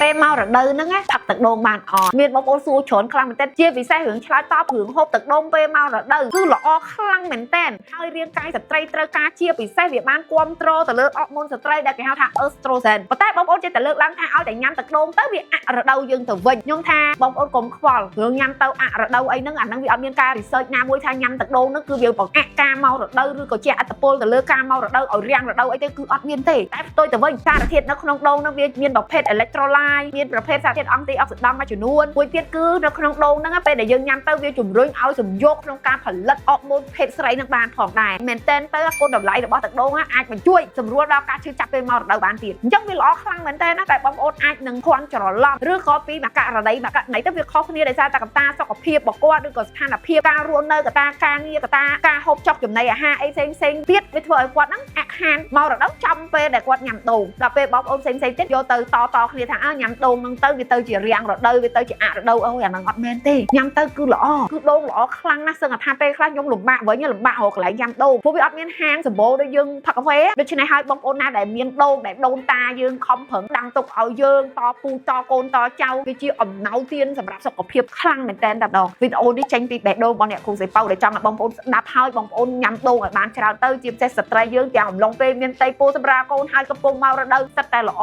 ពេលមករដូវហ្នឹងផឹកទឹកដូងបានអត់មានបងប្អូនសួរច្រើនខ្លាំងមែនទែនជាពិសេសរឿងឆ្លើយតបរឿងហូបទឹកដូងពេលមករដូវគឺល្អខ្លាំងមែនទែនហើយរាងកាយស្ត្រីត្រូវការជាពិសេសវាបានគ្រប់គ្រងទៅលើអរម៉ូនស្ត្រីដែលគេហៅថា estrogen ប៉ុន្តែបងប្អូនចេះតែលើកឡើងថាឲ្យតែញ៉ាំទឹកដូងទៅវាអរដូវយើងទៅវិញខ្ញុំថាបងប្អូនកុំខ្វល់រឿងញ៉ាំទៅអរដូវអីហ្នឹងអាហ្នឹងវាអត់មានការ research ណាមួយថាញ៉ាំទឹកដូងហ្នឹងគឺវាបង្អាក់ការមករដូវឬក៏ជាអត្តពលទៅលើការមករដូវឲ្យរាំងរដូវអីទេគឺអត់មានទេតែផ្ទុយទៅវិញសារធាតុនៅក្នុងដូងហ្នឹងវាមានប្រភេទ electrolyte មានប្រភេទសារធាតុ antioxidant មួយចំនួនមួយទៀតគឺនៅក្នុងដូងហ្នឹងពេលដែលយើងញ៉ាំទៅវាជំរុញឲ្យសំយោគក្នុងការផលិតអរម៉ូនភេទស្រីនឹងបានផងដែរមែនទែនទៅគុណតម្លៃរបស់ទឹកដូងអាចបញ្ជួយសម្រួលដល់ការឈឺចាប់ពេលមករដូវបានទៀតអញ្ចឹងវាល្អខ្លាំងមែនទែនណាតែបងប្អូនអាចនឹងភ័ន្តច្រឡំឬក៏ពីមួយករណីទៅវាខុសគ្នាដោយសារតែកត្តាសុខភាពរបស់គាត់ឬក៏ស្ថានភាពការរស់នៅកត្តាការងារកត្តាការហូបចុកចំណីអាហារអីផ្សេងទៀតវាធ្វើឲ្យគាត់ហ្នឹងអាក់ខានមករដូវចំពេលដែលគាត់ញ៉ាំដូងដល់ពេលបងប្អូនផ្សេងទៀតយកទៅតគ្នាថាញ៉ាំដូងហ្នឹងទៅវាទៅជារាំងរដូវវាទៅជាអរដូវអូយអាហ្នឹងអត់មែនទេញ៉ាំទៅគឺល្អគឺដូងល្អខ្លាំងណាស់សឹងថាពេលខ្លះខ្ញុំលំបាកវិញលំបាករកកន្លែងញ៉ាំដូងព្រោះវាអត់មានហាងសម្បូរដូចយើងផឹកកាហ្វេដូច្នេះហើយបងប្អូនណាដែលមានដូងដែលដូនតាយើងខំប្រឹងដាំទុកឲ្យយើងតពូតកូនតចៅវាជាអំណោយទានសម្រាប់សុខភាពខ្លាំងមែនតើតែម្ដងវីដេអូនេះចេញពីបេះដូងរបស់អ្នកគ្រូសីប៉ៅដែលចង់ឲ្យបងប្អូនស្ដាប់ហើយបងប្អូនញ៉ាំដូងឲ្យបានច្រើនទៅជាពិសេសស្ត្រីយើងទាំងអំឡុងពេលមានផ្ទៃពោះសម្រាប់កូនហើយកំពុងមករដូវសិតតែល្អ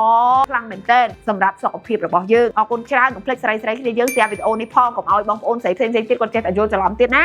ខ្លាំងមែនតើសម្រាប់សុខភាពរបស់យើងអរគុណច្រើនកុំភ្លេចស្រីគ្នាយើង share វីដេអូនេះផងកុំឲ្យបងប្អូនស្រីផ្សេងទៀតគាត់ចេះតែយល់ច្រឡំទៀតណា